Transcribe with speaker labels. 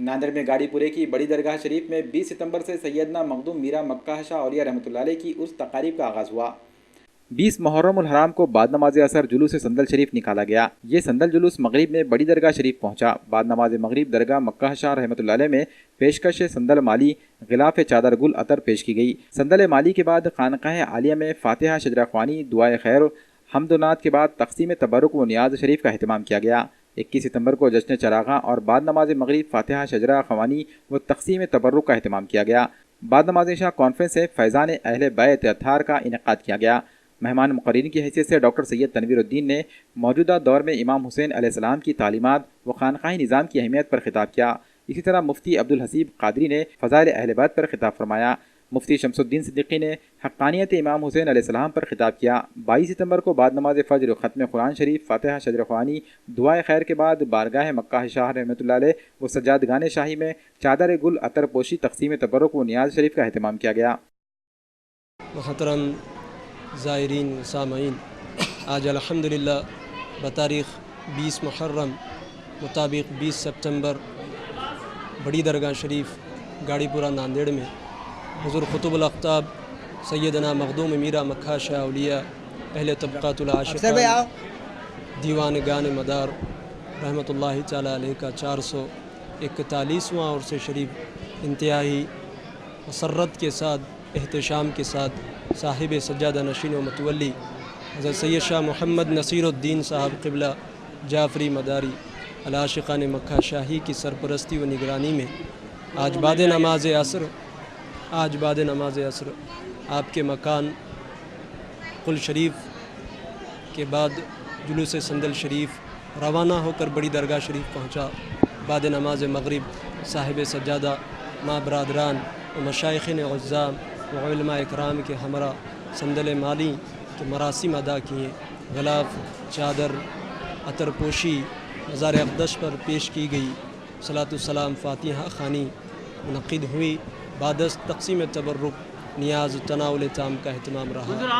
Speaker 1: नांदेड़ में गाड़ीपुरे की बड़ी दरगाह शरीफ में 20 सितंबर से सैयदना मखदूम मीरा मक्का शाह औलिया रहमतुल्लाह अलैह की उर्स तकारीब का आगाज़ हुआ। 20 मुहर्रम उल हराम को बाद नमाज असर जुलूस संदल शरीफ निकाला गया। ये संदल जुलूस मगरिब में बड़ी दरगाह शरीफ पहुंचा। बाद नमाज मगरिब दरगाह मक्का शाह रहमतुल्लाह अलैह में पेशकश संदल माली गिलाफ चादर गुल अतर पेश की गई। संदल माली के बाद खानकाह आलिया में फातिहा शजरा ख्वानी दुआए खैर हमदनात के बाद तक़सीम तबरुक व नियाज शरीफ का अहतमाम किया गया। 21 सितंबर को जश्न चरागा और बाद नमाज मगरिब फातिहा शजरा ख्वानी व तक़सीम तबरुक का अहतमाम किया गया। बाद नमाज शाह कॉन्फ्रेंस से फैज़ान अहले बैत अत्हार का इनेकाद किया गया। मेहमान मुक़र्रीन की हैसियत से डॉक्टर सैयद तनवीरुद्दीन ने मौजूदा दौर में इमाम हुसैन अलैहिस्सलाम की तालीमात व खानकाही निज़ाम की अहमियत पर खिताब किया। इसी तरह मुफ्ती अब्दुल हसीब क़ादरी ने फ़ज़ाइल अहले बैत पर खिताब फरमाया। मुफ्ती शमसुद्दीन सिद्दीकी ने हक़ानियत इमाम हुसैन अलैहिस्सलाम पर खिताब किया। 22 सितंबर को बाद नमाज फ़ज्र ख़त्म कुरान शरीफ फातिहा शजर ख़वानी दुआए खैर के बाद बारगाह मक्का शाह रहमतुल्लाह अलैह व सज्जादगान शाही में चादर गुल अतर पोशी तक़सीम तबरुक व नियाज शरीफ का अहतमाम किया गया।
Speaker 2: मोहतरम ज़ायरीन सामईन, आज अल्हम्दुलिल्लाह बतारीख़ 20 मुहर्रम मुताबिक 20 सितंबर बड़ी दरगाह शरीफ गाड़ीपुरा नांदेड़ में हुज़ूर ख़ुतुबुल अख़्ताब सैयदना मखदूम मीरा मक्का शाह औलिया अहले तबक़ातुल आशिक़ान दीवान गान मदार रहमतुल्लाहि ताला अलैह का 441वां उर्स शरीफ इंतहाई मसरत के साथ एहतशाम के साथ साहिब सज्जादा नशीन व मतवल्ली हज़रत सैयद शाह मोहम्मद नसीरुद्दीन साहब क़िबला जाफ़री मदारी अल-आशिक़ान मक्का शाही की सरपरस्ती व निगरानी में आज बाद नमाज असर आपके मकान कुल शरीफ के बाद जुलूस संदल शरीफ रवाना होकर बड़ी दरगाह शरीफ पहुँचा। बाद नमाज मगरिब साहिब सज्जादा माँ बरादरान व मशाइख़िन उज़्ज़ाम व उलमा इकराम के हमरा संदल माली के मरासिम अदा किए। ग़िलाफ़ चादर अतरपोशी मज़ार अक़दस पर पेश की गई। सलातु सलाम फ़ातिहा ख़ानी मुनक़्क़िद हुई। बादस तक़सीम तबरुक नियाज़ तनाउल ताम का अहतमाम रहा।